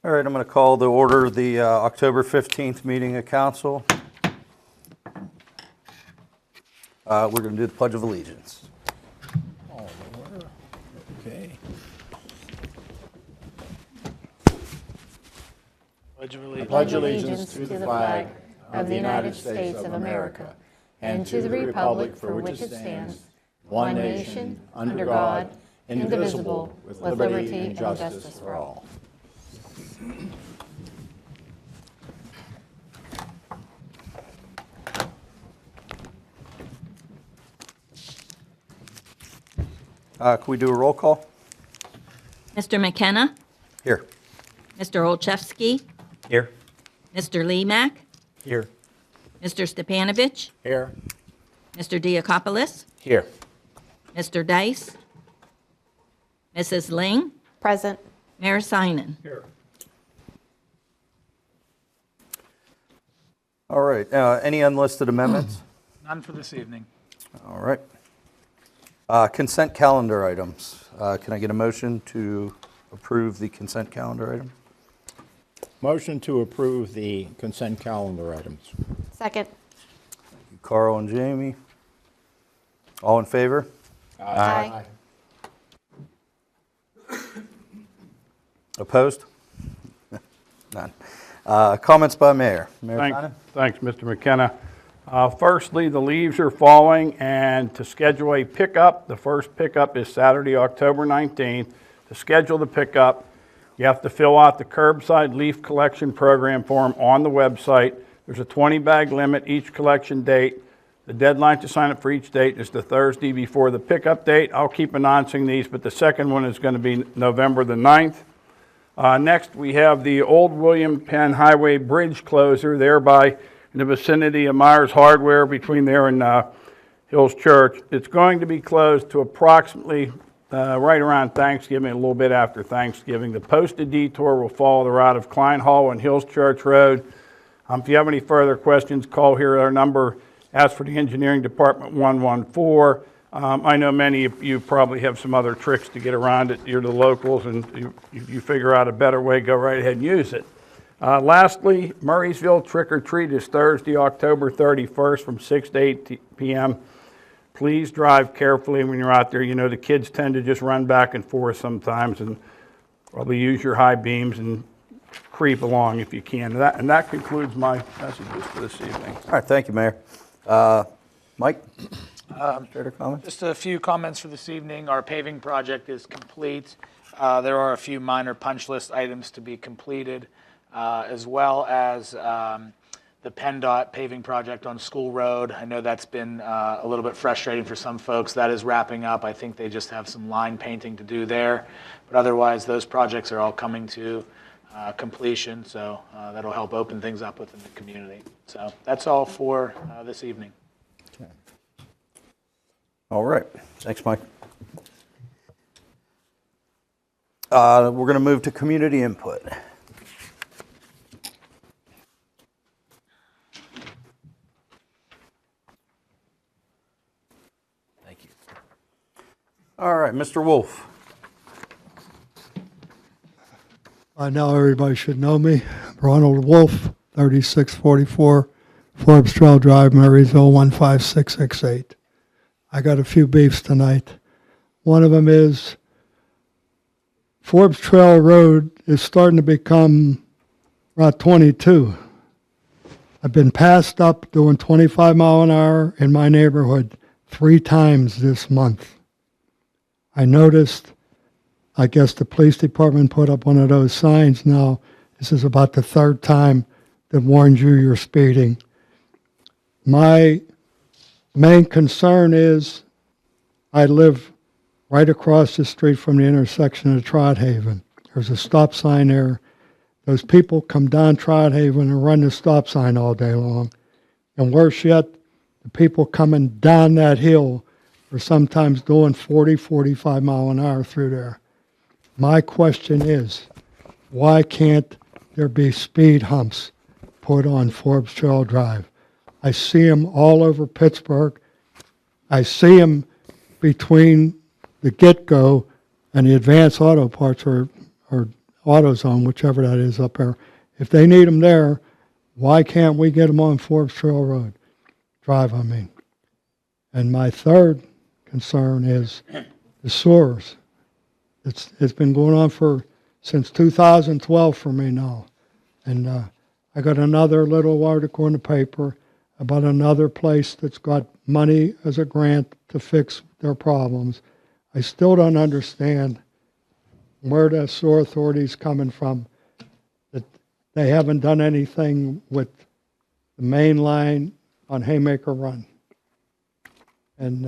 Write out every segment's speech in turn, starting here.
All right, I'm going to call to order the October 15th meeting of council. We're going to do the Pledge of Allegiance. All in order. Okay. Pledge allegiance to the flag of the United States of America and to the republic for which it stands, one nation, under God, indivisible, with liberty and justice for all. Can we do a roll call? Mr. McKenna, Here. Mr. Olszewski, Here. Mr. Lemak, Here. Mr. Stepanovich, Here. Mr. Diakopoulos, Here. Mr. Dice, Mrs. Ling, Present. Mayor Sinan. Here. All right, any unlisted amendments? None for this evening. All right. Consent calendar items. Can I get a motion to approve the consent calendar item? Motion to approve the consent calendar items. Second. Carl and Jamie. All in favor? Aye. Opposed? None. Comments by Mayor. Mayor Sinan? Thanks, Mr. McKenna. Firstly, the leaves are falling, and to schedule a pickup, the first pickup is Saturday, October 19th. To schedule the pickup, you have to fill out the curbside leaf collection program form on the website. There's a 20-bag limit each collection date. The deadline to sign up for each date is the Thursday before the pickup date. I'll keep announcing these, but the second one is going to be November the 9th. Next, we have the old William Penn Highway Bridge closer, thereby in the vicinity of Myers Hardware between there and Hills Church. It's going to be closed to approximately right around Thanksgiving, a little bit after Thanksgiving. The posted detour will follow the route of Klein Hall and Hills Church Road. If you have any further questions, call here. Our number, ask for the engineering department, 114. I know many of you probably have some other tricks to get around it. You're the locals, and you figure out a better way, go right ahead and use it. Lastly, Murraysville Trick or Treat is Thursday, October 31st from 6 to 8 p.m. Please drive carefully when you're out there. You know, the kids tend to just run back and forth sometimes, and probably use your high beams and creep along if you can. And that concludes my messages for this evening. All right, thank you, Mayor. Mike? Administrator comments? Just a few comments for this evening. Our paving project is complete. There are a few minor punch list items to be completed, as well as the PennDOT paving project on School Road. I know that's been a little bit frustrating for some folks. That is wrapping up. I think they just have some line painting to do there. But otherwise, those projects are all coming to completion, so that'll help open things up within the community. So that's all for this evening. All right, thanks, Mike. We're going to move to community input. Thank you. All right, Mr. Wolf. By now, everybody should know me. Ronald Wolf, 3644 Forbes Trail Drive, Marysville, 15668. I got a few beefs tonight. One of them is Forbes Trail Road is starting to become Route 22. I've been passed up doing 25 mile an hour in my neighborhood 3 times this month. I noticed, I guess the police department put up one of those signs now. This is about the 3rd time that warns you you're speeding. My main concern is I live right across the street from the intersection of Trot Haven. There's a stop sign there. Those people come down Trot Haven and run the stop sign all day long. And worse yet, the people coming down that hill are sometimes doing 40, 45 mile an hour through there. My question is, why can't there be speed humps put on Forbes Trail Drive? I see them all over Pittsburgh. I see them between the get-go and the Advanced Auto Parts or AutoZone, whichever that is up there, if they need them there, why can't we get them on Forbes Trail Road? Drive, I mean. And my third concern is the sewers. It's been going on since 2012 for me now. And I got another little article in the paper about another place that's got money as a grant to fix their problems. I still don't understand where the sewer authority's coming from, that they haven't done anything with the main line on Haymaker Run. And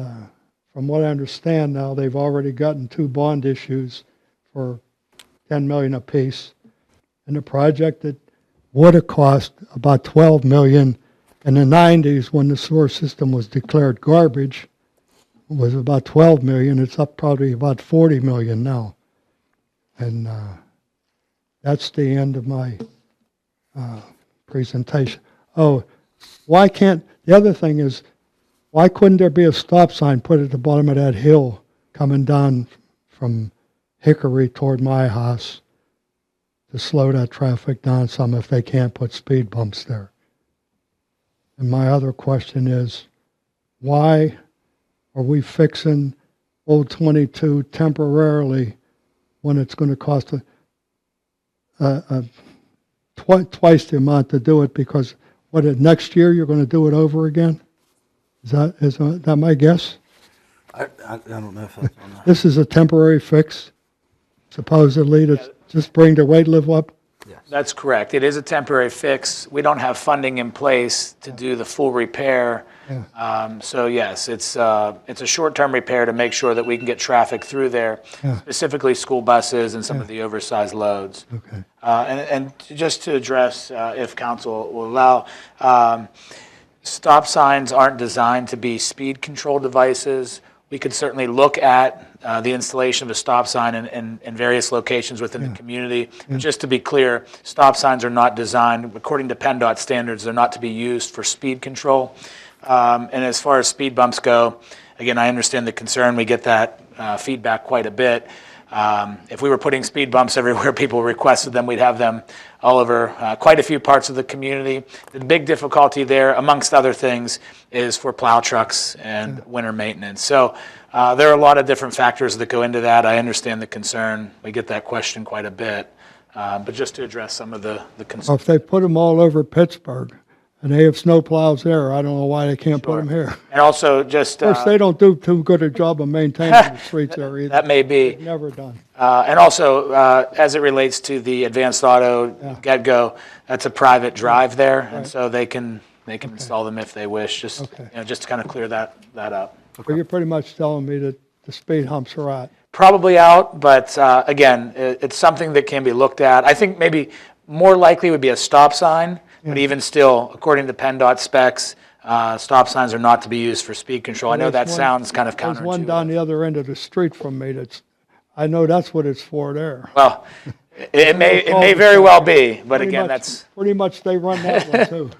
from what I understand now, they've already gotten 2 bond issues for $10 million apiece. And the project that would have cost about $12 million in the 90s when the sewer system was declared garbage was about $12 million. It's up probably about $40 million now. And that's the end of my presentation. Oh, the other thing is, why couldn't there be a stop sign put at the bottom of that hill coming down from Hickory toward my house to slow that traffic down some if they can't put speed bumps there? And my other question is, why are we fixing Old 22 temporarily when it's going to cost twice the amount to do it? Because next year you're going to do it over again? Is that my guess? I don't know if that's on that. This is a temporary fix, supposedly, to just bring the weight level up? That's correct. It is a temporary fix. We don't have funding in place to do the full repair. So yes, it's a short-term repair to make sure that we can get traffic through there, specifically school buses and some of the oversized loads. Okay. And just to address, if council will allow, stop signs aren't designed to be speed control devices. We could certainly look at the installation of a stop sign in various locations within the community. But just to be clear, stop signs are not designed, according to PennDOT standards, they're not to be used for speed control. And as far as speed bumps go, again, I understand the concern. We get that feedback quite a bit. If we were putting speed bumps everywhere people requested them, we'd have them all over quite a few parts of the community. The big difficulty there, amongst other things, is for plow trucks and winter maintenance. So there are a lot of different factors that go into that. I understand the concern. We get that question quite a bit. But just to address some of the concerns. Well, if they put them all over Pittsburgh and they have snow plows there, I don't know why they can't put them here. And also just... Of course, they don't do too good a job of maintaining the streets there either. That may be. They've never done. And also, as it relates to the Advanced Auto GetGo, that's a private drive there, and so they can install them if they wish. Just just to kind of clear that up. But you're pretty much telling me that the speed humps are out. Probably out, but again, it's something that can be looked at. I think maybe more likely would be a stop sign, but even still, according to PennDOT specs, stop signs are not to be used for speed control. I know that sounds kind of counterintuitive. There's one down the other end of the street from me I know that's what it's for there. Well, it may very well be, but again, that's pretty much they run that one too.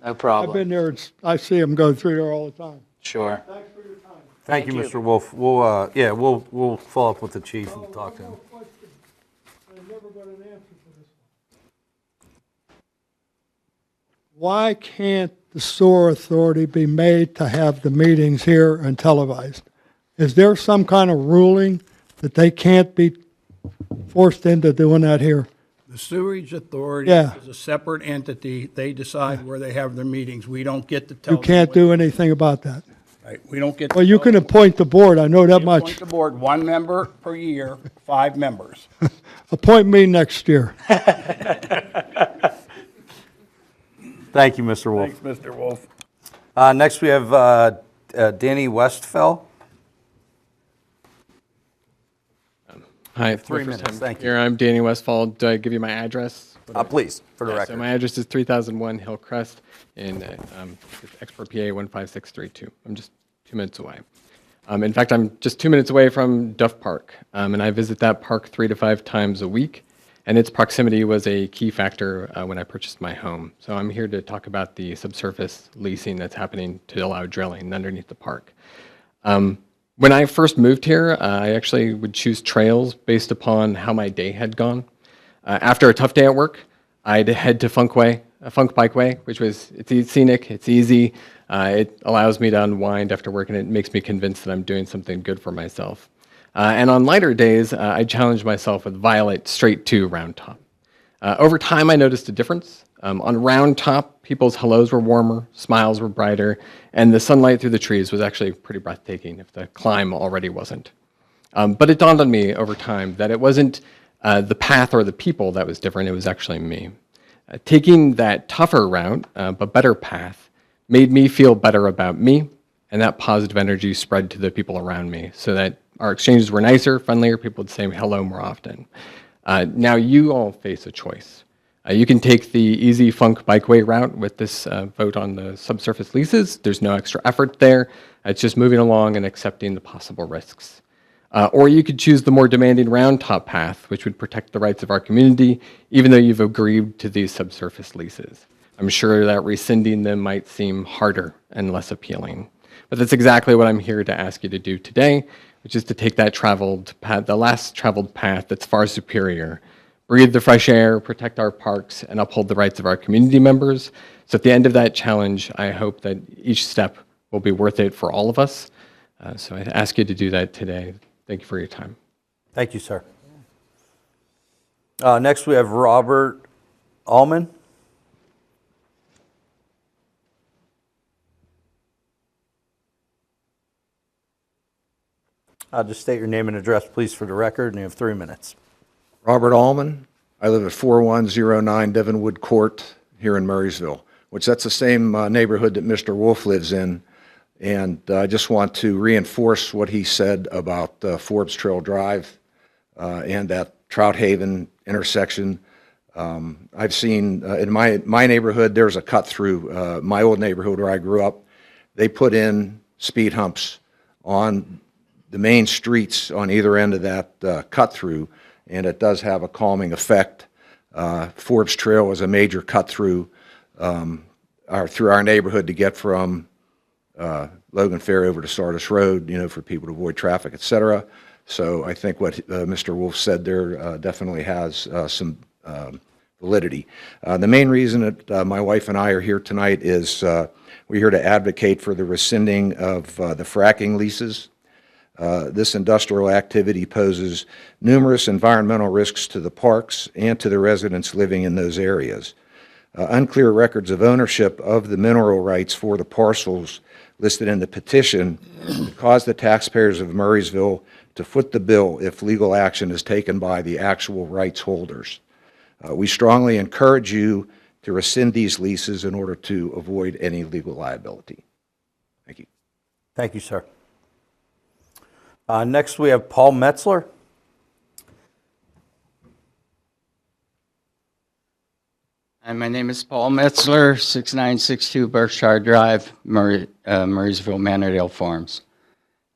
no problem. I've been there. I see them go through there all the time. Sure. Thanks for your time. Thank you, Mr. Wolf. We'll follow up with the chief and talk to him. I never got an answer to this one. Why can't the sewer authority be made to have the meetings here and televised? Is there some kind of ruling that they can't be forced into doing that here? The Sewerage Authority Yeah. is a separate entity. They decide where they have their meetings. We don't get to tell You them can't what- do anything about that. Right, we don't get to Well, you tell can them. appoint the board, I know that We much. appoint the board, 1 member per year, 5 members. Appoint me next year. Thank you, Mr. Wolf. Thanks, Mr. Wolf. Next, we have Danny Westfall. Hi, it's my 3 first minutes, time thank you. here. I'm Danny Westfall. Do I give you my address? Please, for the So record. my address is 3001 Hillcrest in Export PA 15632. I'm just 2 minutes away. In fact, I'm just 2 minutes away from Duff Park, and I visit that park 3 to 5 times a week. And its proximity was a key factor when I purchased my home. So I'm here to talk about the subsurface leasing that's happening to allow drilling underneath the park. When I first moved here, I actually would choose trails based upon how my day had gone. After a tough day at work, I'd head to Funk Bikeway, which was, it's scenic, it's easy, it allows me to unwind after work, and it makes me convinced that I'm doing something good for myself. And on lighter days, I challenge myself with Violet straight to Round Top. Over time, I noticed a difference. On Round Top, people's hellos were warmer, smiles were brighter, and the sunlight through the trees was actually pretty breathtaking if the climb already wasn't. But it dawned on me over time that it wasn't the path or the people that was different, it was actually me. Taking that tougher route, but better path, made me feel better about me, and that positive energy spread to the people around me so that our exchanges were nicer, friendlier, people would say hello more often. Now you all face a choice. You can take the easy Funk Bikeway route with this vote on the subsurface leases. There's no extra effort there. It's just moving along and accepting the possible risks. Or you could choose the more demanding Round Top path, which would protect the rights of our community, even though you've agreed to these subsurface leases. I'm sure that rescinding them might seem harder and less appealing. But that's exactly what I'm here to ask you to do today, which is to take that traveled path, the last traveled path that's far superior, breathe the fresh air, protect our parks, and uphold the rights of our community members. So at the end of that challenge, I hope that each step will be worth it for all of us. So I ask you to do that today. Thank you for your time. Thank you, sir. Next, we have Robert Allman. Just state your name and address, please, for the record, and you have 3 minutes. Robert Allman. I live at 4109 Devonwood Court here in Murraysville, which that's the same neighborhood that Mr. Wolf lives in. And I just want to reinforce what he said about Forbes Trail Drive and that Trout Haven intersection. I've seen in my neighborhood, there's a cut through my old neighborhood where I grew up. They put in speed humps on the main streets on either end of that cut through, and it does have a calming effect. Forbes Trail is a major cut through through our neighborhood to get from Logan Fair over to Sardis Road, for people to avoid traffic, et cetera. So I think what Mr. Wolf said there definitely has some validity. The main reason that my wife and I are here tonight is we're here to advocate for the rescinding of the fracking leases. This industrial activity poses numerous environmental risks to the parks and to the residents living in those areas. Unclear records of ownership of the mineral rights for the parcels listed in the petition cause the taxpayers of Murraysville to foot the bill if legal action is taken by the actual rights holders. We strongly encourage you to rescind these leases in order to avoid any legal liability. Thank you. Thank you, sir. Next, we have Paul Metzler. Hi, my name is Paul Metzler, 6962 Berkshire Drive, Murraysville, Mannerdale Farms.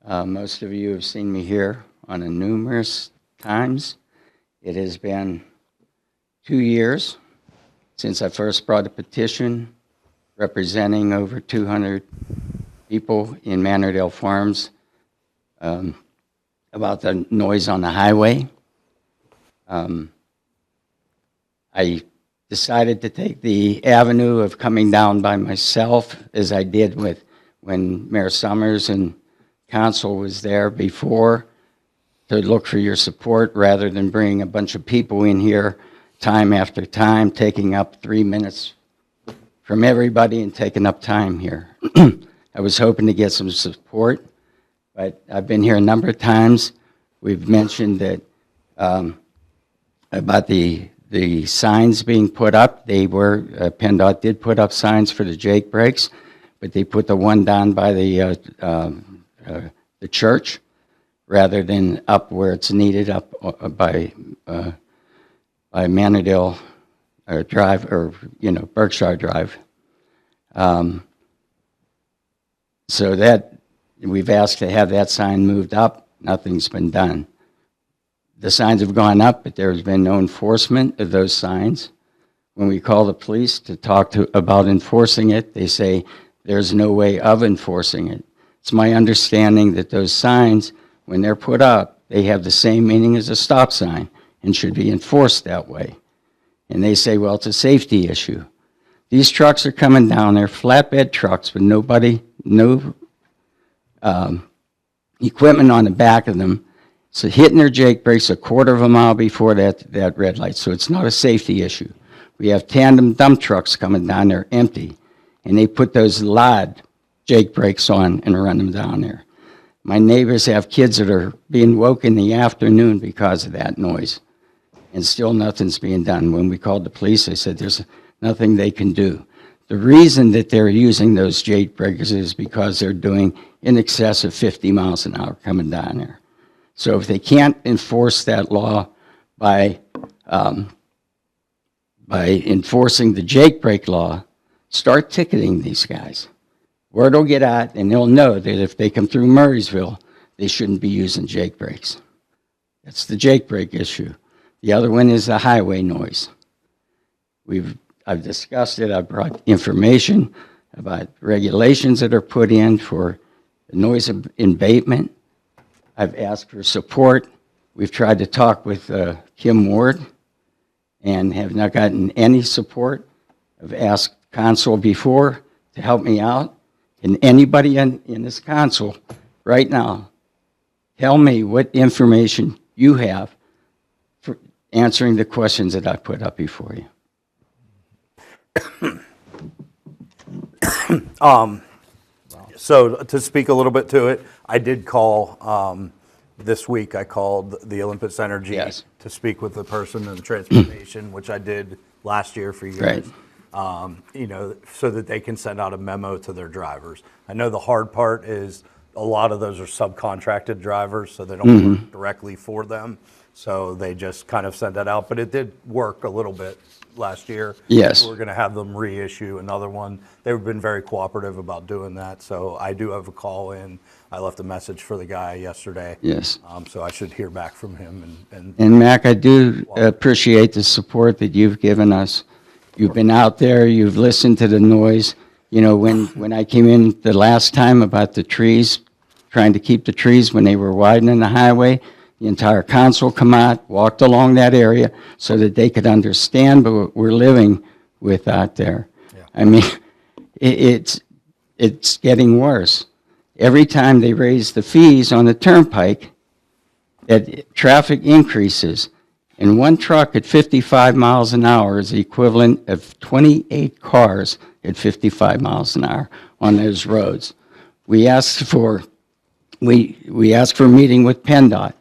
Most of you have seen me here on numerous times. It has been 2 years since I first brought a petition representing over 200 people in Mannerdale Farms about the noise on the highway. I decided to take the avenue of coming down by myself, as I did when Mayor Summers and Council was there before, to look for your support rather than bring a bunch of people in here time after time, taking up 3 minutes from everybody and taking up time here. I was hoping to get some support, but I've been here a number of times. We've mentioned that about the signs being put up. They were, PennDOT did put up signs for the Jake breaks, but they put the one down by the church rather than up where it's needed, up by Mannerdale Drive, or Berkshire Drive. So that we've asked to have that sign moved up. Nothing's been done. The signs have gone up, but there's been no enforcement of those signs. When we call the police to talk about enforcing it, they say there's no way of enforcing it. It's my understanding that those signs, when they're put up, they have the same meaning as a stop sign, and should be enforced that way. And they say, well, it's a safety issue. These trucks are coming down there, flatbed trucks with no equipment on the back of them. So hitting their Jake brakes a quarter of a mile before that red light. So it's not a safety issue. We have tandem dump trucks coming down there empty, and they put those loud Jake brakes on and run them down there. My neighbors have kids that are being woke in the afternoon because of that noise, and still nothing's being done. When we called the police, they said there's nothing they can do. The reason that they're using those Jake breakers is because they're doing in excess of 50 miles an hour coming down there. So if they can't enforce that law by enforcing the Jake brake law, start ticketing these guys. Word will get out, and they'll know that if they come through Murraysville, they shouldn't be using Jake brakes. That's the Jake brake issue. The other one is the highway noise. I've discussed it. I've brought information about regulations that are put in for noise abatement. I've asked for support. We've tried to talk with Kim Ward and have not gotten any support. I've asked council before to help me out. And anybody in this council right now, tell me what information you have for answering the questions that I put up before you. So to speak a little bit to it, I did call this week. I called the Olympus Energy Yes. to speak with the person in the transportation, which I did last year for you guys. So that they can send out a memo to their drivers. I know the hard part is a lot of those are subcontracted drivers, so they don't work directly for them. So they just kind of sent that out, but it did work a little bit last year. Yes. We're going to have them reissue another one. They've been very cooperative about doing that, so I do have a call in. I left a message for the guy yesterday. Yes. So I should hear back from him. And Mac, I do appreciate the support that you've given us. You've been out there, you've listened to the noise. You know, when I came in the last time about the trees, trying to keep the trees when they were widening the highway, the entire council come out, walked along that area so that they could understand what we're living with out there. Yeah. I mean, it's getting worse. Every time they raise the fees on the turnpike, that traffic increases. And one truck at 55 miles an hour is the equivalent of 28 cars at 55 miles an hour on those roads. We asked for a meeting with PennDOT.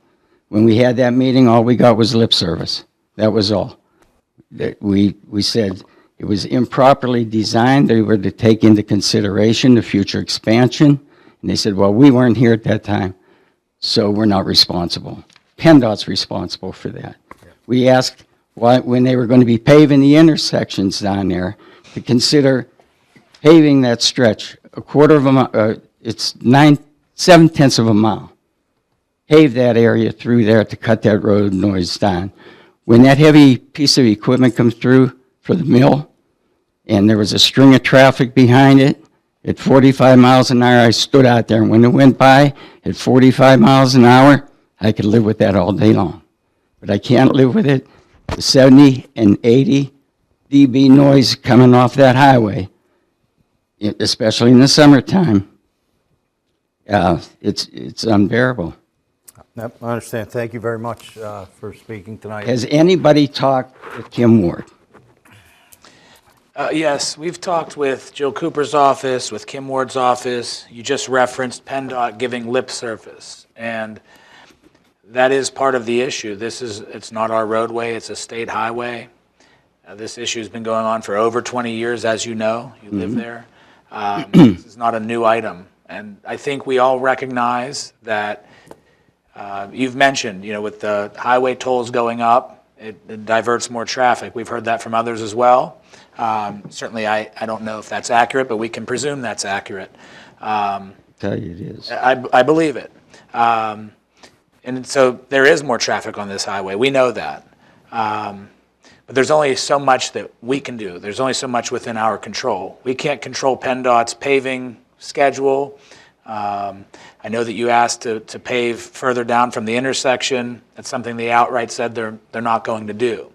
When we had that meeting, all we got was lip service. That was all. We said it was improperly designed. They were to take into consideration the future expansion. And they said, well, we weren't here at that time, so we're not responsible. PennDOT's responsible for that. We asked when they were going to be paving the intersections down there to consider paving that stretch a quarter of a mile, it's 7/10 of a mile. Pave that area through there to cut that road noise down. When that heavy piece of equipment comes through for the mill, and there was a string of traffic behind it, at 45 miles an hour, I stood out there, and when it went by at 45 miles an hour, I could live with that all day long. But I can't live with it. The 70 and 80 dB noise coming off that highway, especially in the summertime, it's unbearable. Yep, I understand. Thank you very much for speaking tonight. Has anybody talked with Kim Ward? Yes, we've talked with Jill Cooper's office, with Kim Ward's office. You just referenced PennDOT giving lip service, and that is part of the issue. It's not our roadway, it's a state highway. This issue has been going on for over 20 years, as you know. You live there. This is not a new item. And I think we all recognize that you've mentioned, with the highway tolls going up, it diverts more traffic. We've heard that from others as well. Certainly, I don't know if that's accurate, but we can presume that's accurate. Tell you it is. I believe it. And so there is more traffic on this highway. We know that. But there's only so much that we can do. There's only so much within our control. We can't control PennDOT's paving schedule. I know that you asked to pave further down from the intersection. That's something they outright said they're not going to do.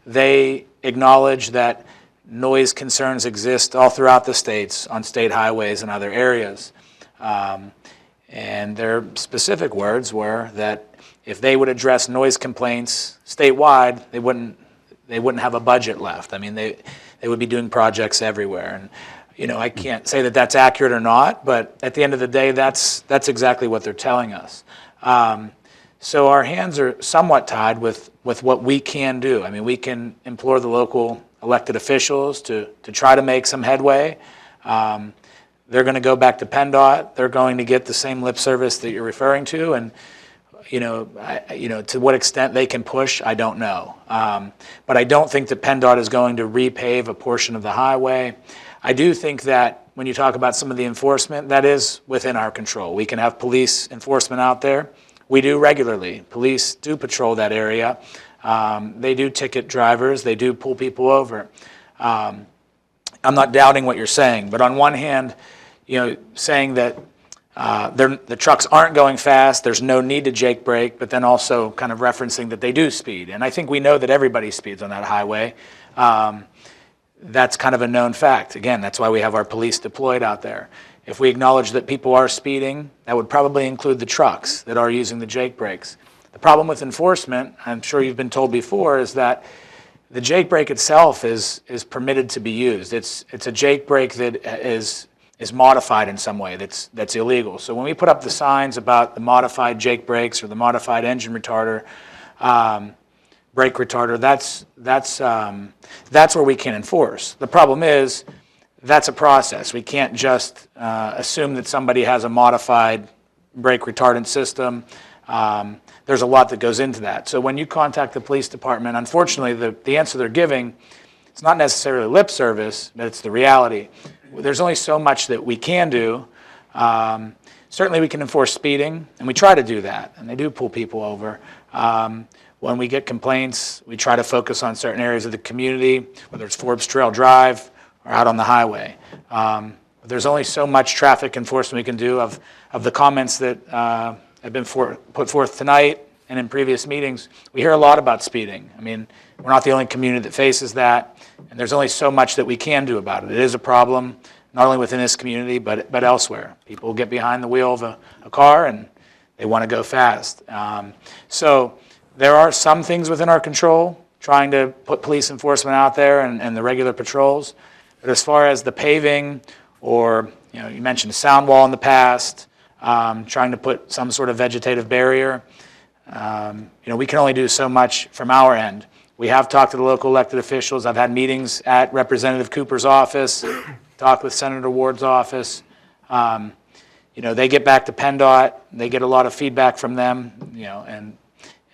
They acknowledge that noise concerns exist all throughout the states on state highways and other areas. And their specific words were that if they would address noise complaints statewide, they wouldn't have a budget left. I mean, they would be doing projects everywhere. And I can't say that that's accurate or not, but at the end of the day, that's exactly what they're telling us. So our hands are somewhat tied with what we can do. I mean, we can implore the local elected officials to try to make some headway. They're going to go back to PennDOT. They're going to get the same lip service that you're referring to, and to what extent they can push, I don't know. But I don't think that PennDOT is going to repave a portion of the highway. I do think that when you talk about some of the enforcement, that is within our control. We can have police enforcement out there. We do regularly. Police do patrol that area. They do ticket drivers. They do pull people over. I'm not doubting what you're saying, but on one hand, saying that the trucks aren't going fast, there's no need to jake brake, but then also kind of referencing that they do speed. And I think we know that everybody speeds on that highway. That's kind of a known fact. Again, that's why we have our police deployed out there. If we acknowledge that people are speeding, that would probably include the trucks that are using the jake brakes. The problem with enforcement, I'm sure you've been told before, is that the jake brake itself is permitted to be used. It's a jake brake that is modified in some way that's illegal. So when we put up the signs about the modified jake brakes or the modified engine retarder, brake retarder, that's where we can enforce. The problem is that's a process. We can't just assume that somebody has a modified brake retardant system. There's a lot that goes into that. So when you contact the police department, unfortunately, the answer they're giving, it's not necessarily lip service, but it's the reality. There's only so much that we can do. Certainly we can enforce speeding, and we try to do that, and they do pull people over. When we get complaints, we try to focus on certain areas of the community, whether it's Forbes Trail Drive or out on the highway. But there's only so much traffic enforcement we can do. Of the comments that have been put forth tonight and in previous meetings, we hear a lot about speeding. I mean, we're not the only community that faces that, and there's only so much that we can do about it. It is a problem, not only within this community, but elsewhere. People get behind the wheel of a car and they want to go fast. So there are some things within our control, trying to put police enforcement out there and the regular patrols. But as far as the paving, or you mentioned a sound wall in the past, trying to put some sort of vegetative barrier, we can only do so much from our end. We have talked to the local elected officials. I've had meetings at Representative Cooper's office, talked with Senator Ward's office. They get back to PennDOT. They get a lot of feedback from them, and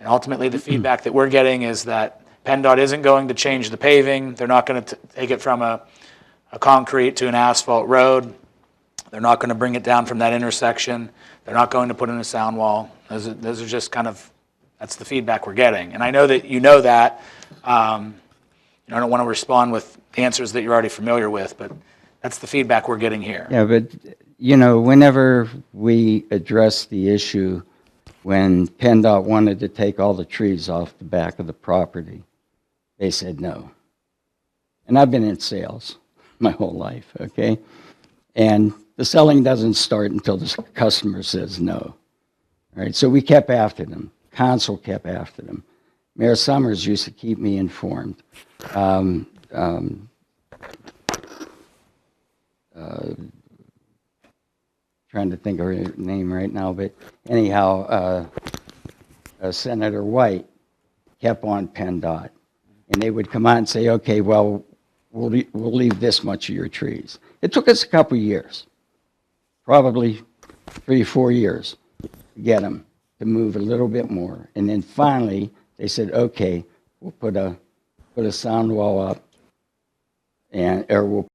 ultimately the feedback that we're getting is that PennDOT isn't going to change the paving. They're not going to take it from a concrete to an asphalt road. They're not going to bring it down from that intersection. They're not going to put in a sound wall. Those are just that's the feedback we're getting. And I know that you know that. I don't want to respond with answers that you're already familiar with, but that's the feedback we're getting here. Yeah, but, whenever we address the issue, when PennDOT wanted to take all the trees off the back of the property, they said no. And I've been in sales my whole life, okay? And the selling doesn't start until the customer says no. All right, so we kept after them. Council kept after them. Mayor Summers used to keep me informed. Trying to think of her name right now, but anyhow, Senator White kept on PennDOT, and they would come out and say, okay, well, we'll leave this much of your trees. It took us a couple years, probably 3 or 4 years, to get them to move a little bit more, and then finally they said, okay, we'll put a sound wall up, or we'll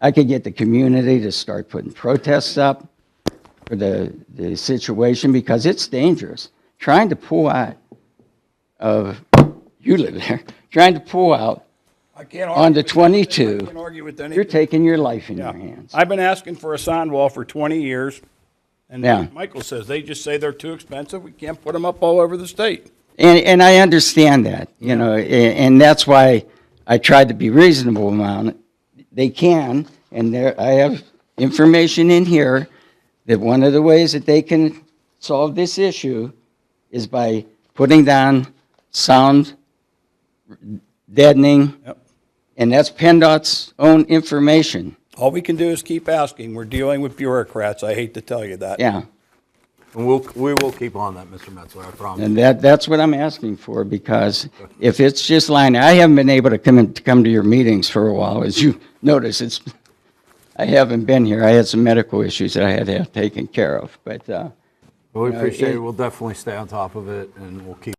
I could get the community to start putting protests up for the situation, because it's dangerous. Trying to pull out of you live there, trying to pull out I can't on the argue with 22. anything. I can't argue with You're anything. taking your life in Yeah. your hands. I've been asking for a sign wall for 20 years, and Yeah. like Michael says, they just say they're too expensive. We can't put them up all over the state. And I understand that, you know, and that's why I tried to be reasonable about it. They can, and there, I have information in here that one of the ways that they can solve this issue is by putting down sound deadening, Yep. and that's PennDOT's own information. All we can do is keep asking. We're dealing with bureaucrats. I hate to tell you that. Yeah, And we will keep on that, Mr. Metzler, I promise. and that's what I'm asking for, because if it's just lying, I haven't been able to come to your meetings for a while. As you notice, I haven't been here. I had some medical issues that I had to have taken care of, but, Well, we know, appreciate it- it. We'll definitely stay on top of it, and we'll keep.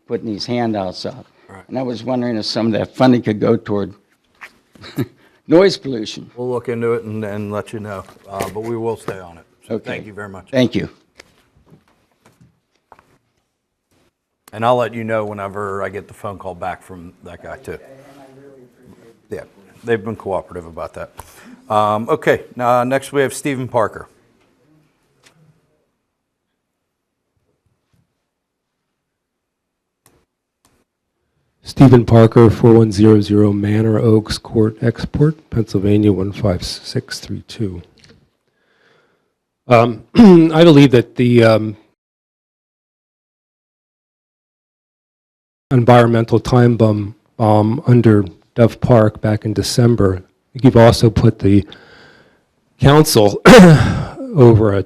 putting these handouts up. Right. And I was wondering if some of that funding could go toward noise pollution. We'll look into it and let you know, but we will stay on it. So Okay. thank you very much. Thank you. And I'll let you know whenever I get the phone call back from that guy too. Yeah, they've been cooperative about that. Okay, now next we have Stephen Parker. Stephen Parker, 4100 Manor Oaks Court, Export, Pennsylvania 15632. I believe that the environmental time bomb under Dove Park back in December, I think you've also put the council over a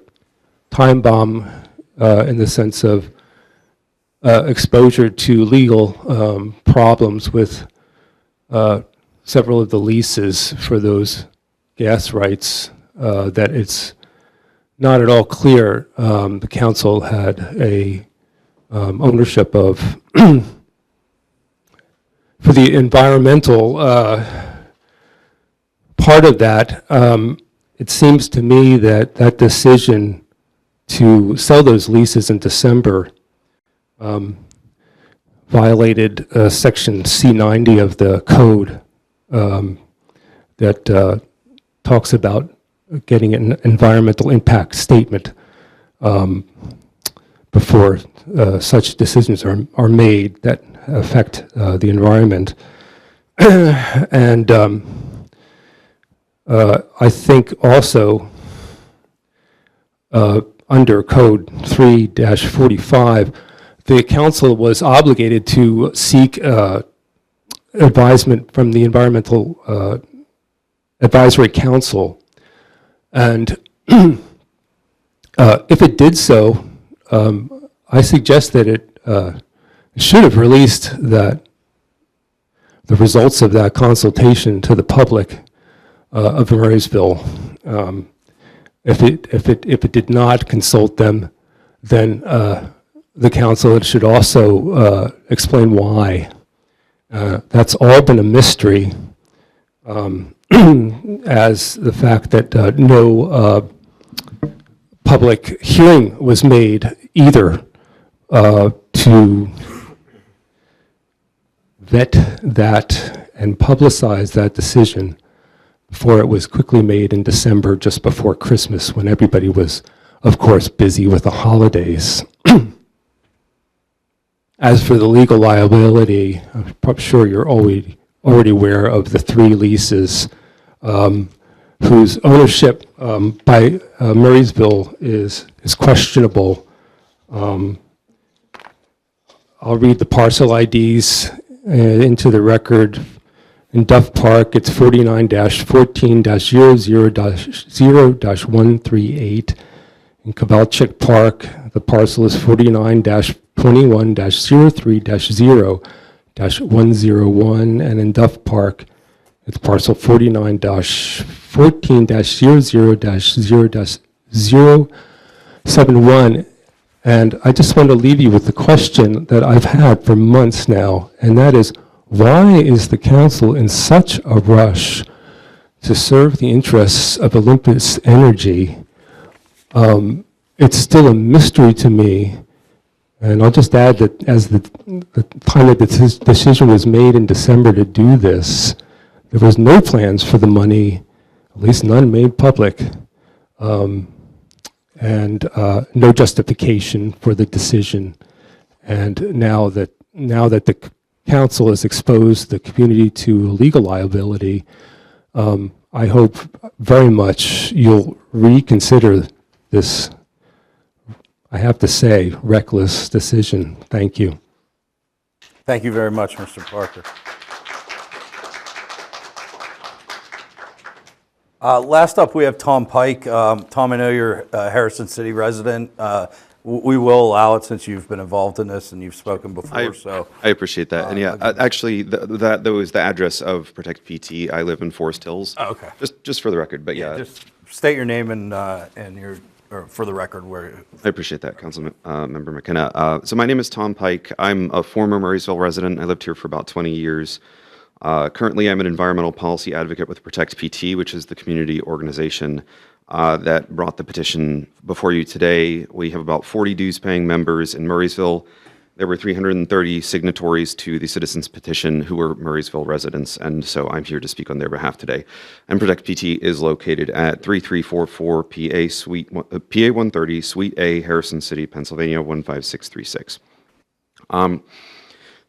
time bomb in the sense of exposure to legal problems with several of the leases for those gas rights, that it's not at all clear the council had a ownership of. For the environmental part of that, it seems to me that that decision to sell those leases in December violated section C90 of the code that talks about getting an environmental impact statement before such decisions are made that affect the environment. And I think also under Code 3-45, the council was obligated to seek advisement from the Environmental Advisory Council. And if it did so, I suggest that it should have released the results of that consultation to the public of Murraysville. If it did not consult them, then the council should also explain why. That's all been a mystery, as the fact that no public hearing was made either to vet that and publicize that decision before it was quickly made in December, just before Christmas, when everybody was, of course, busy with the holidays. As for the legal liability, I'm sure you're already aware of the 3 leases whose ownership by Murraysville is questionable. I'll read the parcel IDs into the record. In Duff Park, it's 49-14-00-0-138. In Kovalchik Park, the parcel is 49-21-03-0-101. And in Duff Park, it's parcel 49-14-00-0-071. And I just want to leave you with the question that I've had for months now, and that is, why is the council in such a rush to serve the interests of Olympus Energy? It's still a mystery to me. And I'll just add that as the time that the decision was made in December to do this, there was no plans for the money, at least none made public, and no justification for the decision. And now that the council has exposed the community to legal liability, I hope very much you'll reconsider this, I have to say, reckless decision. Thank you. Thank you very much, Mr. Parker. Last up, we have Tom Pike. Tom, I know you're a Harrison City resident. We will allow it since you've been involved in this and you've spoken before. So I appreciate that. And yeah, actually, that was the address of Protect PT. I live in Forest Hills. Oh, okay. Just for the record, but yeah. Just state your name and your, or for the record, where. I appreciate that, Councilmember McKenna. So my name is Tom Pike. I'm a former Murraysville resident. I lived here for about 20 years. Currently, I'm an environmental policy advocate with Protect PT, which is the community organization that brought the petition before you today. We have about 40 dues-paying members in Murraysville. There were 330 signatories to the citizens petition who were Murraysville residents, and so I'm here to speak on their behalf today. And Protect PT is located at 3344 PA 130, Suite A, Harrison City, Pennsylvania 15636.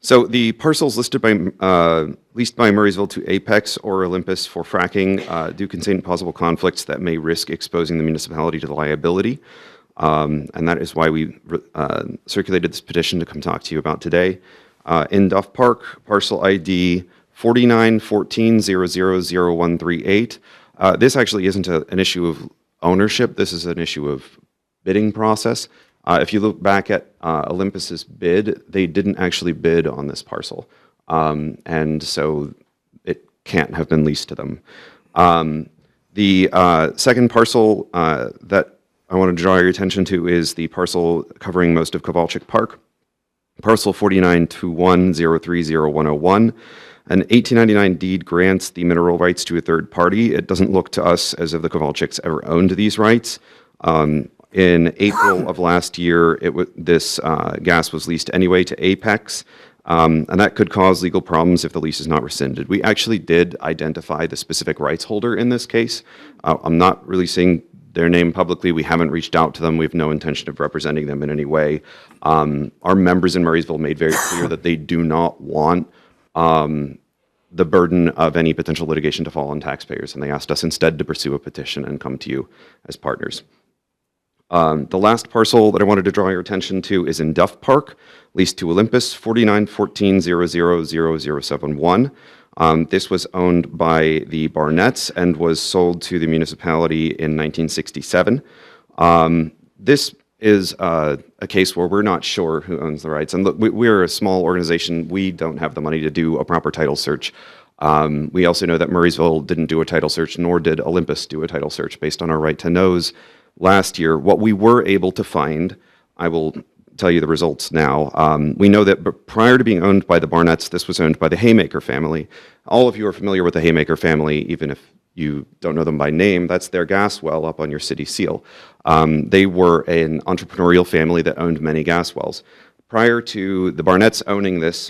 So the parcels leased by Murraysville to Apex or Olympus for fracking do contain possible conflicts that may risk exposing the municipality to the liability. And that is why we circulated this petition to come talk to you about today. In Duff Park, parcel ID 4914000138. This actually isn't an issue of ownership. This is an issue of bidding process. If you look back at Olympus's bid, they didn't actually bid on this parcel. And so it can't have been leased to them. The second parcel that I want to draw your attention to is the parcel covering most of Kowalczyk Park, parcel 4921030101. An 1899 deed grants the mineral rights to a third party. It doesn't look to us as if the Kowalczyks ever owned these rights. In April of last year, this gas was leased anyway to Apex, and that could cause legal problems if the lease is not rescinded. We actually did identify the specific rights holder in this case. I'm not releasing their name publicly. We haven't reached out to them. We have no intention of representing them in any way. Our members in Murraysville made very clear that they do not want the burden of any potential litigation to fall on taxpayers, and they asked us instead to pursue a petition and come to you as partners. The last parcel that I wanted to draw your attention to is in Duff Park, leased to Olympus, 4914000071. This was owned by the Barnetts and was sold to the municipality in 1967. This is a case where we're not sure who owns the rights. And look, we're a small organization. We don't have the money to do a proper title search. We also know that Murraysville didn't do a title search, nor did Olympus do a title search based on our right to knows. Last year, what we were able to find, I will tell you the results now. We know that prior to being owned by the Barnetts, this was owned by the Haymaker family. All of you are familiar with the Haymaker family, even if you don't know them by name. That's their gas well up on your city seal. They were an entrepreneurial family that owned many gas wells. Prior to the Barnetts owning this,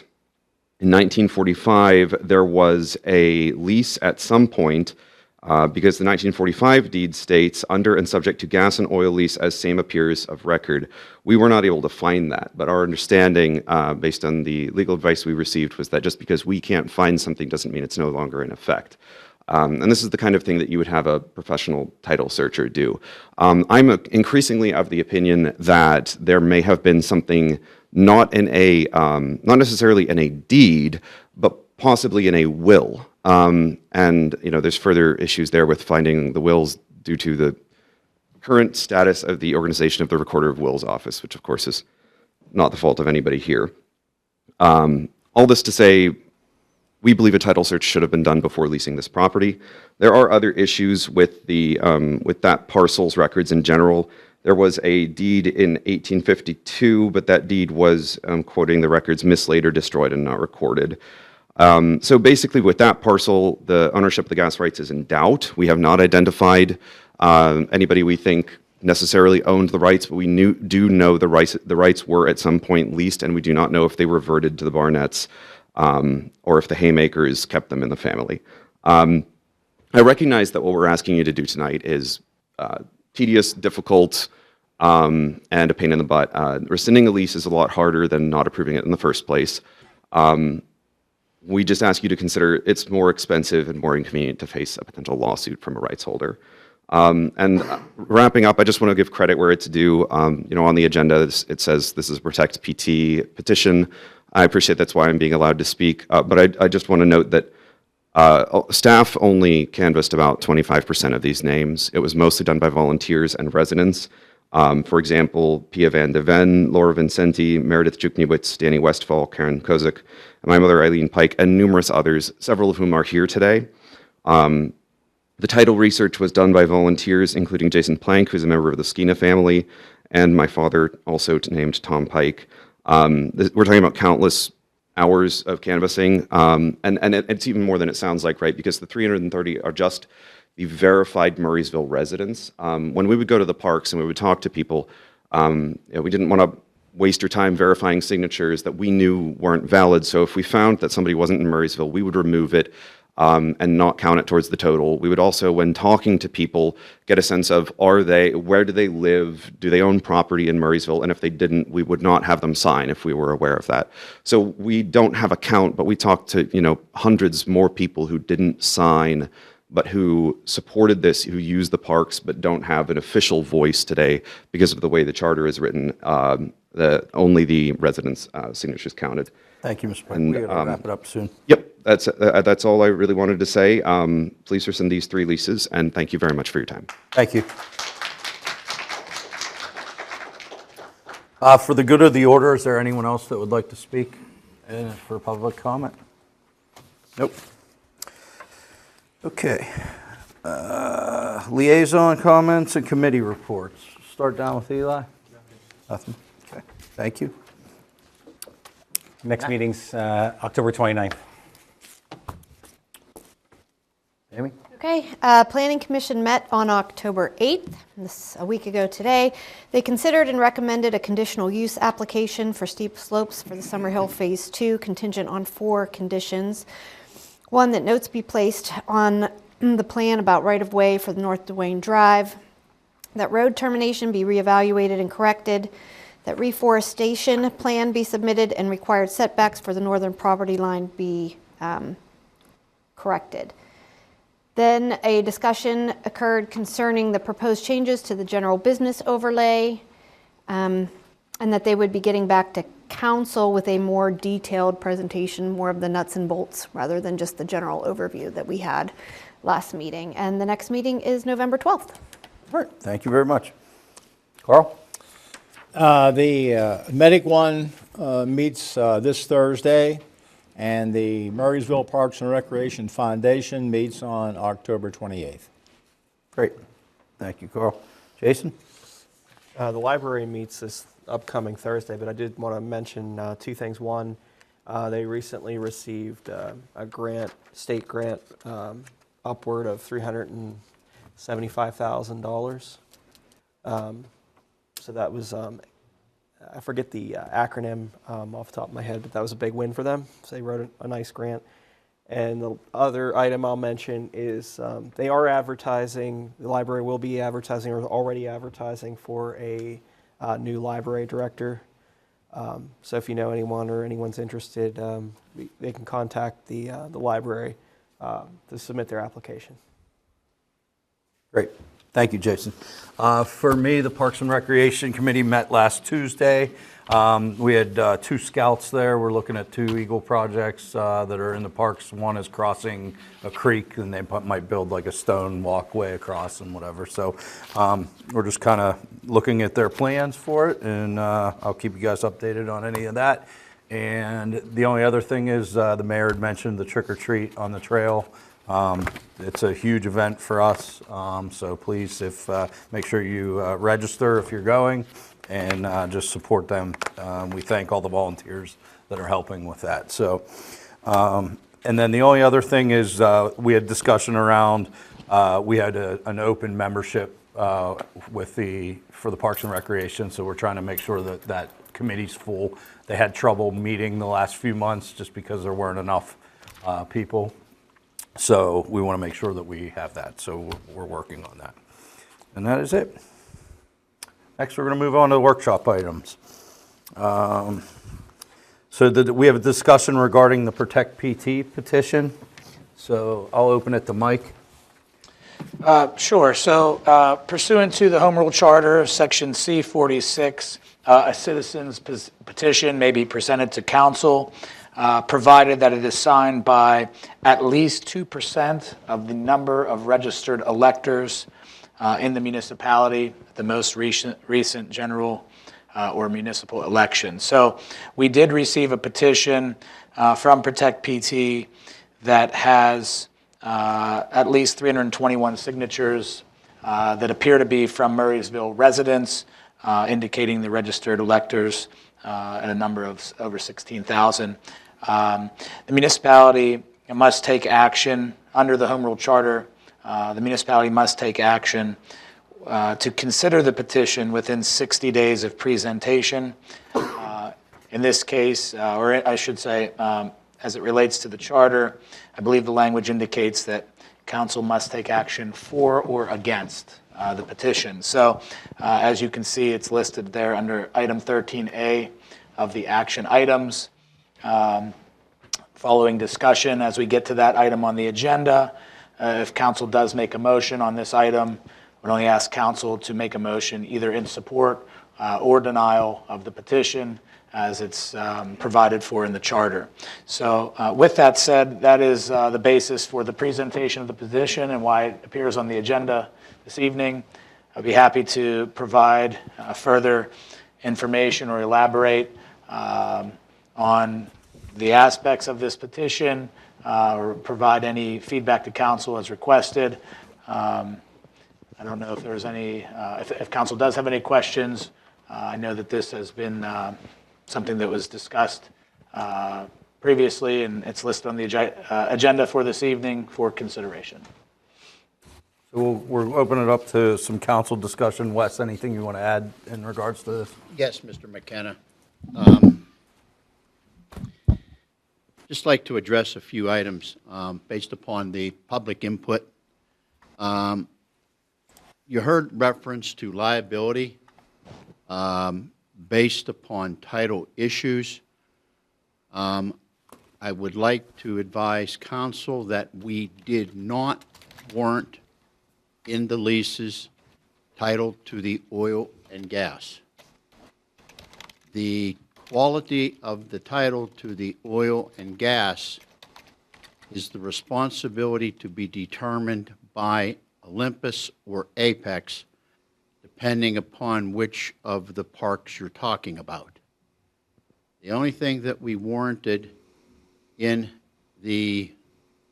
in 1945, there was a lease at some point because the 1945 deed states, under and subject to gas and oil lease as same appears of record. We were not able to find that, but our understanding, based on the legal advice we received, was that just because we can't find something doesn't mean it's no longer in effect. And this is the kind of thing that you would have a professional title searcher do. I'm increasingly of the opinion that there may have been something not necessarily in a deed, but possibly in a will. And there's further issues there with finding the wills due to the current status of the organization of the Recorder of Wills office, which of course is not the fault of anybody here. All this to say, we believe a title search should have been done before leasing this property. There are other issues with that parcel's records in general. There was a deed in 1852, but that deed was, quoting the records, mislaid or destroyed and not recorded. So basically with that parcel, the ownership of the gas rights is in doubt. We have not identified anybody we think necessarily owned the rights, but we do know the rights were at some point leased, and we do not know if they reverted to the Barnetts or if the Haymakers kept them in the family. I recognize that what we're asking you to do tonight is tedious, difficult, and a pain in the butt. Rescinding a lease is a lot harder than not approving it in the first place. We just ask you to consider it's more expensive and more inconvenient to face a potential lawsuit from a rights holder. And wrapping up, I just want to give credit where it's due. On the agenda, it says this is a Protect PT petition. I appreciate that's why I'm being allowed to speak. But I just want to note that staff only canvassed about 25% of these names. It was mostly done by volunteers and residents. For example, Pia Van de Ven, Laura Vincenti, Meredith Jukniewicz, Danny Westfall, Karen Kozik, my mother Eileen Pike, and numerous others, several of whom are here today. The title research was done by volunteers, including Jason Plank, who's a member of the Skeena family, and my father, also named Tom Pike. We're talking about countless hours of canvassing, and it's even more than it sounds like, right? Because the 330 are just the verified Murraysville residents. When we would go to the parks and we would talk to people, we didn't want to waste your time verifying signatures that we knew weren't valid. So if we found that somebody wasn't in Murraysville, we would remove it and not count it towards the total. We would also, when talking to people, get a sense of where do they live, do they own property in Murraysville, and if they didn't, we would not have them sign if we were aware of that. So we don't have a count, but we talked to hundreds more people who didn't sign, but who supported this, who use the parks, but don't have an official voice today because of the way the charter is written. Only the residents' signatures counted. Thank you, Mr. President. We're going to wrap it up soon. Yep, that's all I really wanted to say. Please rescind these 3 leases, and thank you very much for your time. Thank you. For the good of the order, is there anyone else that would like to speak for public comment? Nope. Okay. Liaison comments and committee reports. Start down with Eli. Nothing. Okay. Thank you. Next meeting's October 29th. Amy? Okay, Planning Commission met on October 8th, this a week ago today. They considered and recommended a conditional use application for steep slopes for the Summerhill Phase 2, contingent on 4 conditions. One, that notes be placed on the plan about right-of-way for the North Duane Drive, that road termination be reevaluated and corrected, that reforestation plan be submitted and required setbacks for the northern property line be corrected. Then a discussion occurred concerning the proposed changes to the general business overlay, and that they would be getting back to council with a more detailed presentation, more of the nuts and bolts, rather than just the general overview that we had last meeting. And the next meeting is November 12th. All right. Thank you very much. Carl? The Medic One meets this Thursday, and the Murraysville Parks and Recreation Foundation meets on October 28th. Great. Thank you, Carl. Jason? The library meets this upcoming Thursday, but I did want to mention 2 things. One, they recently received a grant, state grant, upward of $375,000. So that was, I forget the acronym off the top of my head, but that was a big win for them. So they wrote a nice grant. And the other item I'll mention is they are advertising, the library will be advertising or already advertising for a new library director. So if you know anyone or anyone's interested, they can contact the library to submit their application. Great. Thank you, Jason. For me, the Parks and Recreation Committee met last Tuesday. We had 2 scouts there. We're looking at 2 Eagle projects that are in the parks. One is crossing a creek, and they might build like a stone walkway across and whatever. So we're just kind of looking at their plans for it, and I'll keep you guys updated on any of that. And the only other thing is the mayor had mentioned the trick or treat on the trail. It's a huge event for us, so please, make sure you register if you're going, and just support them. We thank all the volunteers that are helping with that. So, and then the only other thing is we had discussion around, we had an open membership for the Parks and Recreation, so we're trying to make sure that that committee's full. They had trouble meeting the last few months just because there weren't enough people. So we want to make sure that we have that. So we're working on that. And that is it. Next, we're going to move on to the workshop items. So we have a discussion regarding the Protect PT petition. So I'll open it to Mike. Sure. So pursuant to the Home Rule Charter, Section C46, a citizen's petition may be presented to council, provided that it is signed by at least 2% of the number of registered electors in the municipality, the most recent general or municipal election. So we did receive a petition from Protect PT that has at least 321 signatures that appear to be from Murraysville residents, indicating the registered electors at a number of over 16,000. The municipality must take action under the Home Rule Charter. The municipality must take action to consider the petition within 60 days of presentation. In this case, or I should say, as it relates to the charter, I believe the language indicates that council must take action for or against the petition. So as you can see, it's listed there under item 13A of the action items. Following discussion, as we get to that item on the agenda, if council does make a motion on this item, we'd only ask council to make a motion either in support or denial of the petition as it's provided for in the charter. So with that said, that is the basis for the presentation of the petition and why it appears on the agenda this evening. I'd be happy to provide further information or elaborate on the aspects of this petition or provide any feedback to council as requested. I don't know if there's any, if council does have any questions. I know that this has been something that was discussed previously, and it's listed on the agenda for this evening for consideration. So we'll open it up to some council discussion. Wes, anything you want to add in regards to this? Yes, Mr. McKenna. Just like to address a few items based upon the public input. You heard reference to liability based upon title issues. I would like to advise council that we did not warrant in the leases title to the oil and gas. The quality of the title to the oil and gas is the responsibility to be determined by Olympus or Apex, depending upon which of the parks you're talking about. The only thing that we warranted in the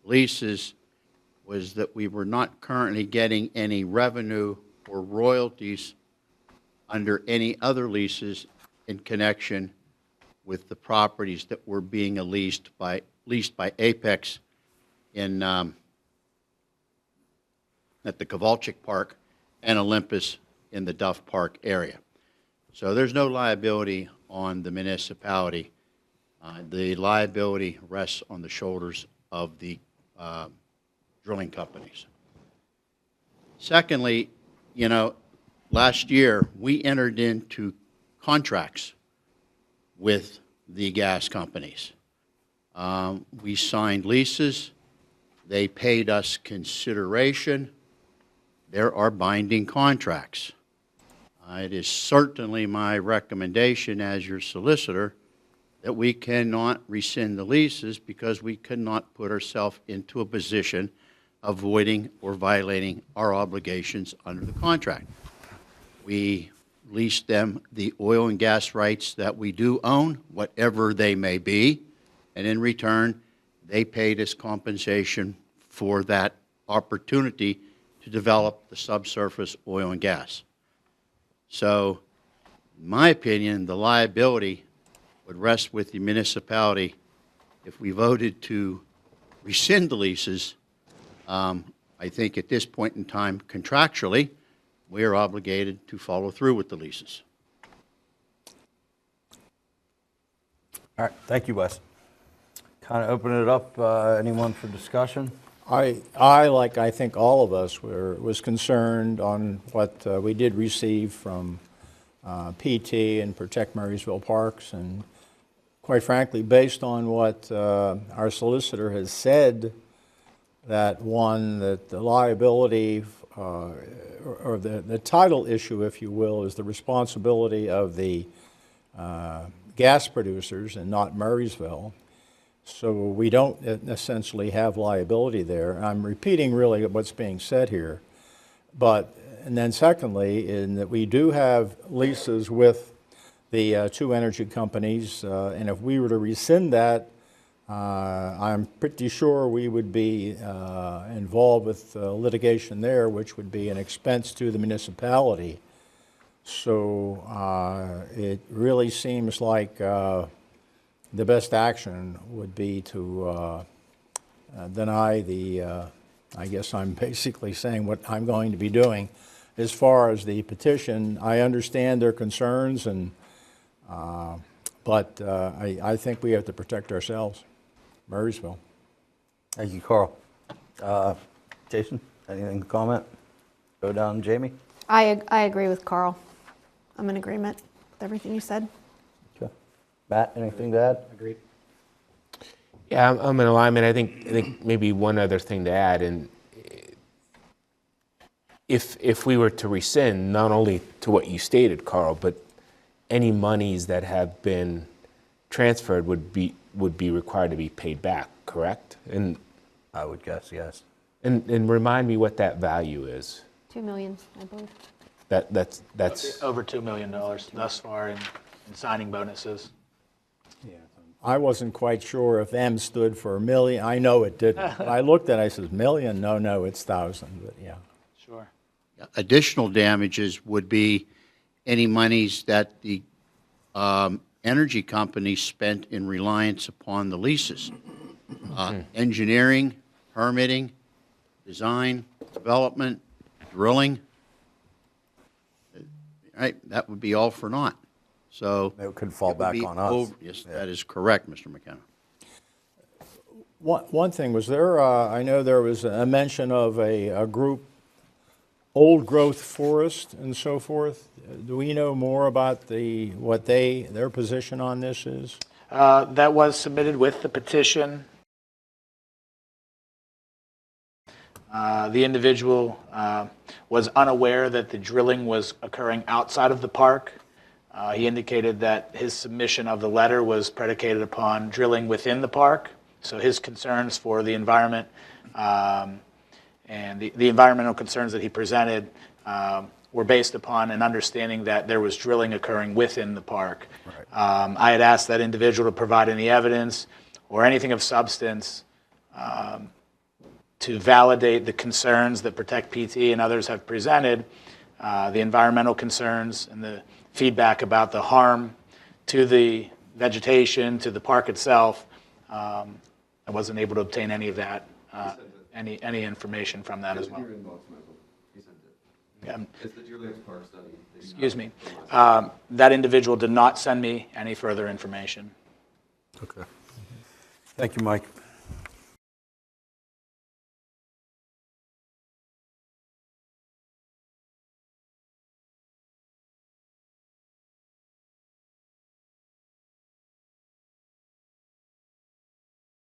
leases was that we were not currently getting any revenue or royalties under any other leases in connection with the properties that were being leased by Apex in at the Kovalchik Park and Olympus in the Duff Park area. So there's no liability on the municipality. The liability rests on the shoulders of the drilling companies. Secondly, you know, last year we entered into contracts with the gas companies. We signed leases. They paid us consideration. There are binding contracts. It is certainly my recommendation as your solicitor that we cannot rescind the leases because we cannot put ourselves into a position of voiding or violating our obligations under the contract. We leased them the oil and gas rights that we do own, whatever they may be, and in return, they paid us compensation for that opportunity to develop the subsurface oil and gas. So, in my opinion, the liability would rest with the municipality if we voted to rescind the leases. I think at this point in time, contractually, we are obligated to follow through with the leases. All right, thank you, Wes. Kind of open it up, anyone for discussion? I, like I think all of us, was concerned on what we did receive from PT and Protect Marysville Parks, and quite frankly, based on what our solicitor has said, that the liability or the title issue, if you will, is the responsibility of the gas producers and not Marysville. So we don't essentially have liability there. I'm repeating really what's being said here. And then secondly, in that we do have leases with the two energy companies, and if we were to rescind that, I'm pretty sure we would be involved with litigation there, which would be an expense to the municipality. So it really seems like the best action would be to deny the, I guess I'm basically saying what I'm going to be doing. As far as the petition, I understand their concerns, but I think we have to protect ourselves, Marysville. Thank you, Carl. Jason, anything to comment? Go down, Jamie? I agree with Carl. I'm in agreement with everything you said. Okay. Matt, anything to add? Agreed. Yeah, I'm in alignment. I think maybe one other thing to add, and if we were to rescind, not only to what you stated, Carl, but any monies that have been transferred would be required to be paid back, correct? And I would guess yes. And remind me what that value is. $2 million, I believe. That's Over $2 million thus far in signing bonuses. I wasn't quite sure if M stood for million. I know it didn't. I looked at it, I said, million? No, it's thousand, but yeah. Sure. Additional damages would be any monies that the energy company spent in reliance upon the leases. Engineering, permitting, design, development, drilling, right, that would be all for naught. So it could fall back on us. Yes, that is correct, Mr. McKenna. One thing, was there, I know there was a mention of a group, old growth forest and so forth. Do we know more about what their position on this is? That was submitted with the petition. The individual was unaware that the drilling was occurring outside of the park. He indicated that his submission of the letter was predicated upon drilling within the park. So his concerns for the environment and the environmental concerns that he presented were based upon an understanding that there was drilling occurring within the park. Right. I had asked that individual to provide any evidence or anything of substance to validate the concerns that Protect PT and others have presented, the environmental concerns and the feedback about the harm to the vegetation, to the park itself. I wasn't able to obtain any of that, any information from that as well. It's the Deer Lakes Park study. Excuse me. That individual did not send me any further information. Okay. Thank you, Mike.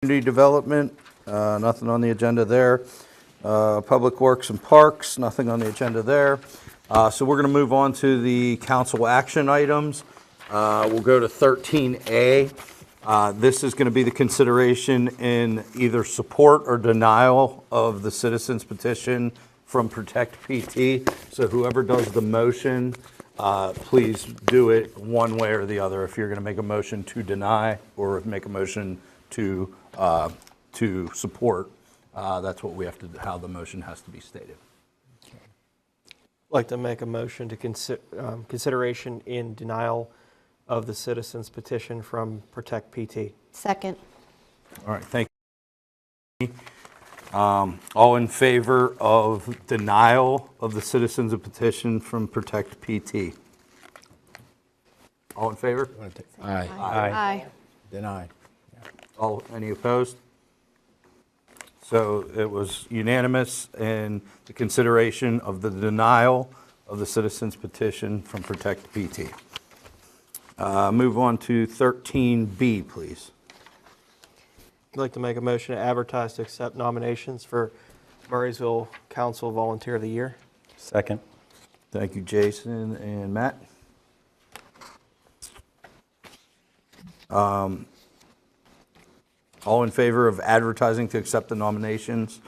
Community development, nothing on the agenda there. Public Works and Parks, nothing on the agenda there. So we're going to move on to the council action items. We'll go to 13A. This is going to be the consideration in either support or denial of the citizens petition from Protect PT. So whoever does the motion, please do it one way or the other. If you're going to make a motion to deny or make a motion to support, That's what we have to, how the motion has to be stated. I'd like to make a motion to consideration in denial of the citizens petition from Protect PT. Second. All right, thank you. All in favor of denial of the citizens petition from Protect PT? All in favor? Aye. Aye. Denied. Any opposed? So it was unanimous in the consideration of the denial of the citizens petition from Protect PT. Move on to 13B, please. I'd like to make a motion to advertise to accept nominations for Murraysville Council Volunteer of the Year. Second. Thank you, Jason and Matt. All in favor of advertising to accept the nominations?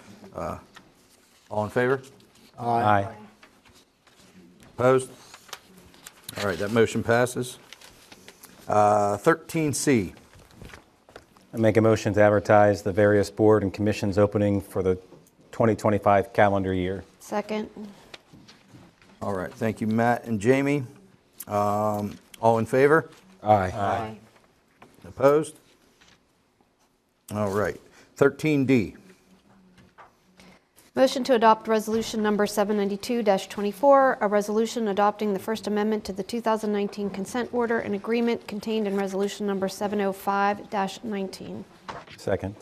All in favor? Aye. Opposed? All right, that motion passes. 13C. I make a motion to advertise the various board and commissions opening for the 2025 calendar year. Second. All right, thank you, Matt and Jamie. All in favor? Aye. Opposed? All right, 13D. Motion to adopt resolution number 792-24, a resolution adopting the First Amendment to the 2019 consent order and agreement contained in resolution number 705-19. Second.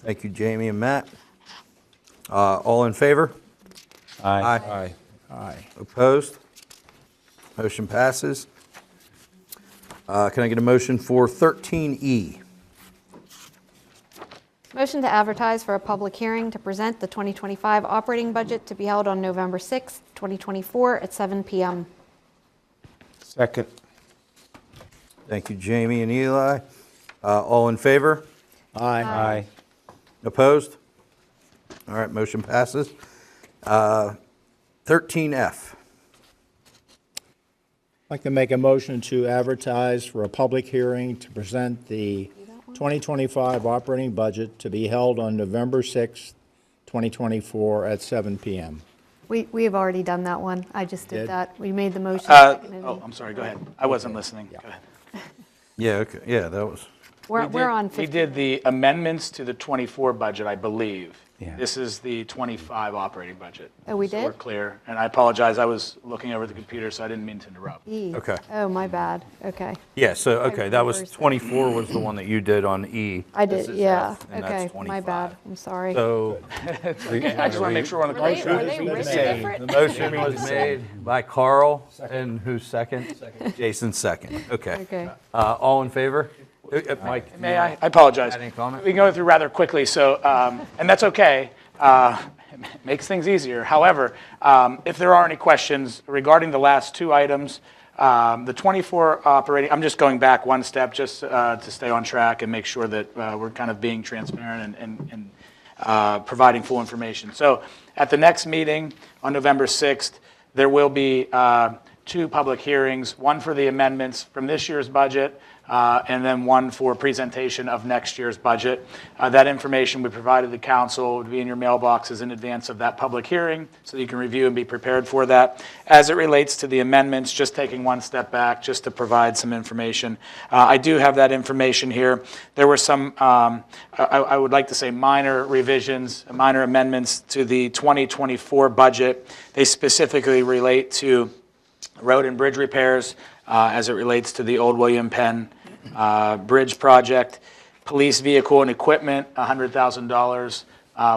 Thank you, Jamie and Matt. All in favor? Aye. Aye. Opposed? Motion passes. Can I get a motion for 13E? Motion to advertise for a public hearing to present the 2025 operating budget to be held on November 6th, 2024 at 7 p.m. Second. Thank you, Jamie and Eli. All in favor? Aye. Opposed? All right, motion passes. 13F. I'd like to make a motion to advertise for a public hearing to present the 2025 operating budget to be held on November 6th, 2024 at 7 p.m. We have already done that one. I just did Did? that. We made the motion. seconded it. I'm sorry, go ahead. I wasn't listening. Go ahead. Yeah, okay, yeah, that was, We're on 50. We did the amendments to the 24 budget, I believe. Yeah. This is the 25 operating budget. Oh, we So we're did? clear. And I apologize, I was looking over the computer, so I didn't mean to interrupt. E. Okay. Oh, my bad. Okay. yeah, so, okay, that was reversed it. 24 was the one that you did on E. I This did, is yeah. F, and that's Okay, my 25. bad. I'm sorry. So I just want to make sure we're on the Were they call. written different? the motion was made by Carl, and who's second? Jason second. Okay. Okay. All in favor? Mike? May I? I apologize. Any comment? We can go through rather quickly, so, and that's okay. It makes things easier. However, if there are any questions regarding the last two items, the 24 operating, I'm just going back one step just to stay on track and make sure that we're kind of being transparent and providing full information. So at the next meeting on November 6th, there will be two public hearings, one for the amendments from this year's budget, and then one for presentation of next year's budget. That information we provided the council would be in your mailboxes in advance of that public hearing, so you can review and be prepared for that. As it relates to the amendments, just taking one step back, just to provide some information. I do have that information here. There were some, I would like to say minor revisions, minor amendments to the 2024 budget. They specifically relate to road and bridge repairs, as it relates to the Old William Penn Bridge project. Police vehicle and equipment, $100,000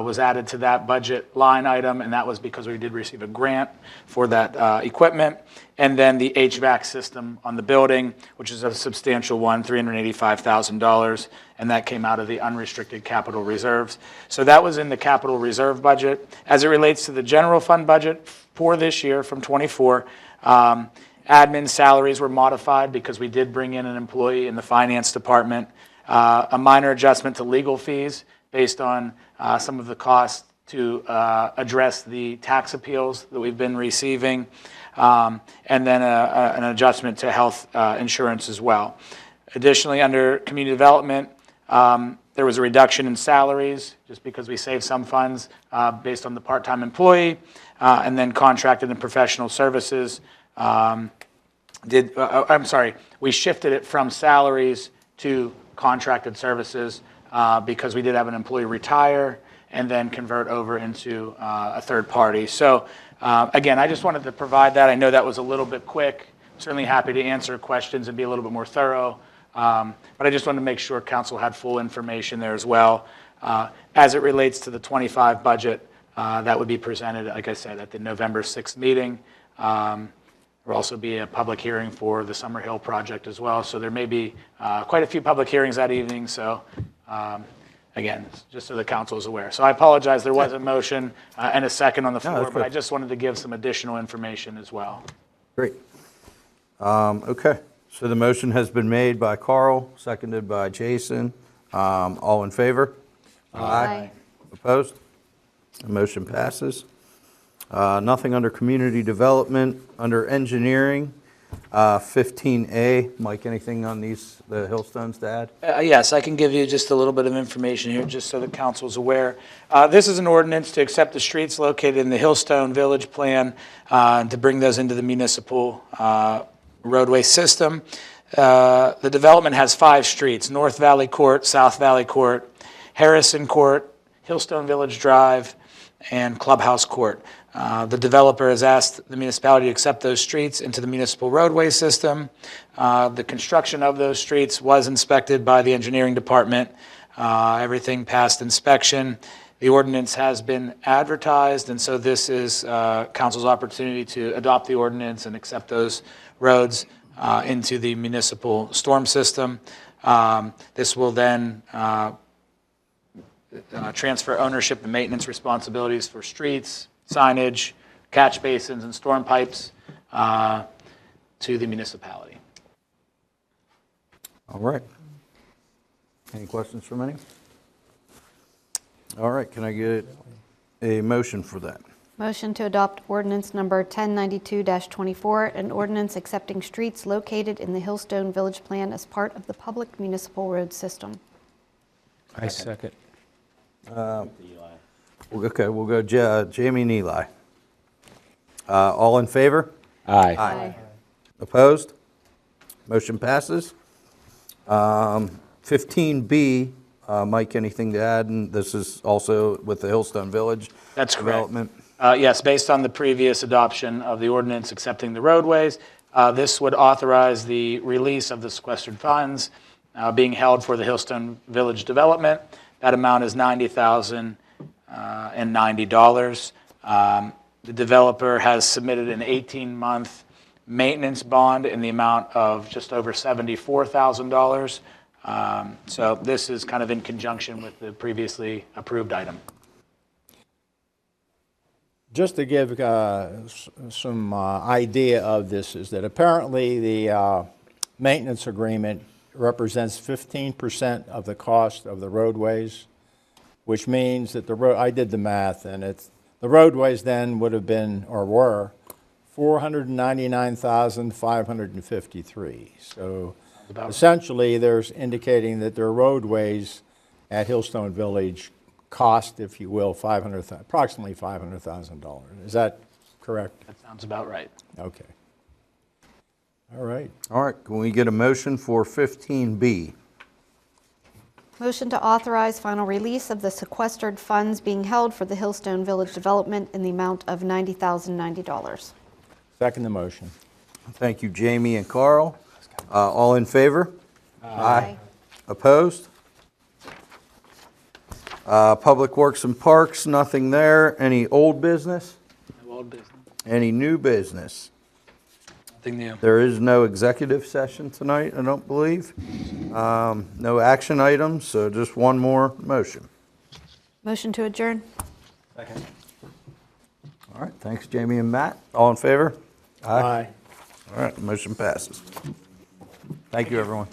was added to that budget line item, and that was because we did receive a grant for that equipment. And then the HVAC system on the building, which is a substantial one, $385,000, and that came out of the unrestricted capital reserves. So that was in the capital reserve budget. As it relates to the general fund budget for this year from 24, admin salaries were modified because we did bring in an employee in the finance department. A minor adjustment to legal fees based on some of the costs to address the tax appeals that we've been receiving, and then an adjustment to health insurance as well. Additionally, under community development, There was a reduction in salaries, just because we saved some funds based on the part-time employee, and then contracted and professional services. We shifted it from salaries to contracted services because we did have an employee retire and then convert over into a third party. So again, I just wanted to provide that. I know that was a little bit quick. Certainly happy to answer questions and be a little bit more thorough. But I just wanted to make sure council had full information there as well. As it relates to the 25 budget, that would be presented, like I said, at the November 6th meeting. There will also be a public hearing for the Summer Hill project as well. So there may be quite a few public hearings that evening. So again, just so the council is aware. So I apologize, there was a motion and a second on the floor, but I just wanted to give some additional information as well. Great. Okay, so the motion has been made by Carl, seconded by Jason. All in favor? Aye. Opposed? The motion passes. Nothing under community development. Under engineering, 15A. Mike, anything on the Hillstones to add? Yes, I can give you just a little bit of information here, just so the council is aware. This is an ordinance to accept the streets located in the Hillstone Village Plan to bring those into the municipal roadway system. The development has 5 streets: North Valley Court, South Valley Court, Harrison Court, Hillstone Village Drive, and Clubhouse Court. The developer has asked the municipality to accept those streets into the municipal roadway system. The construction of those streets was inspected by the engineering department. Everything passed inspection. The ordinance has been advertised, and so this is council's opportunity to adopt the ordinance and accept those roads into the municipal storm system. This will then transfer ownership and maintenance responsibilities for streets, signage, catch basins, and storm pipes to the municipality. All right. Any questions from any? All right, can I get a motion for that? Motion to adopt ordinance number 1092-24, an ordinance accepting streets located in the Hillstone Village Plan as part of the public municipal road system. I second. Okay, we'll go Jamie and Eli. All in favor? Aye. Aye. Opposed? Motion passes. 15B, Mike, anything to add? And this is also with the Hillstone Village That's correct. development. Yes, based on the previous adoption of the ordinance accepting the roadways, this would authorize the release of the sequestered funds being held for the Hillstone Village development. That amount is $90,090. The developer has submitted an 18-month maintenance bond in the amount of just over $74,000. So this is kind of in conjunction with the previously approved item. Just to give some idea of this, is that apparently the maintenance agreement represents 15% of the cost of the roadways, which means that I did the math, and the roadways then would have been, or were, $499,553. So essentially, there's indicating that their roadways at Hillstone Village cost, if you will, approximately $500,000. Is that correct? That sounds about right. Okay. All right. All right, can we get a motion for 15B? Motion to authorize final release of the sequestered funds being held for the Hillstone Village development in the amount of $90,090. Second the motion. Thank you, Jamie and Carl. All in favor? Aye. Opposed? Public Works and Parks, nothing there. Any old business? No old business. Any new business? Nothing new. There is no executive session tonight, I don't believe. No action items, so just one more motion. Motion to adjourn. Second. All right, thanks, Jamie and Matt. All in favor? Aye. All right, motion passes. Thank you, everyone.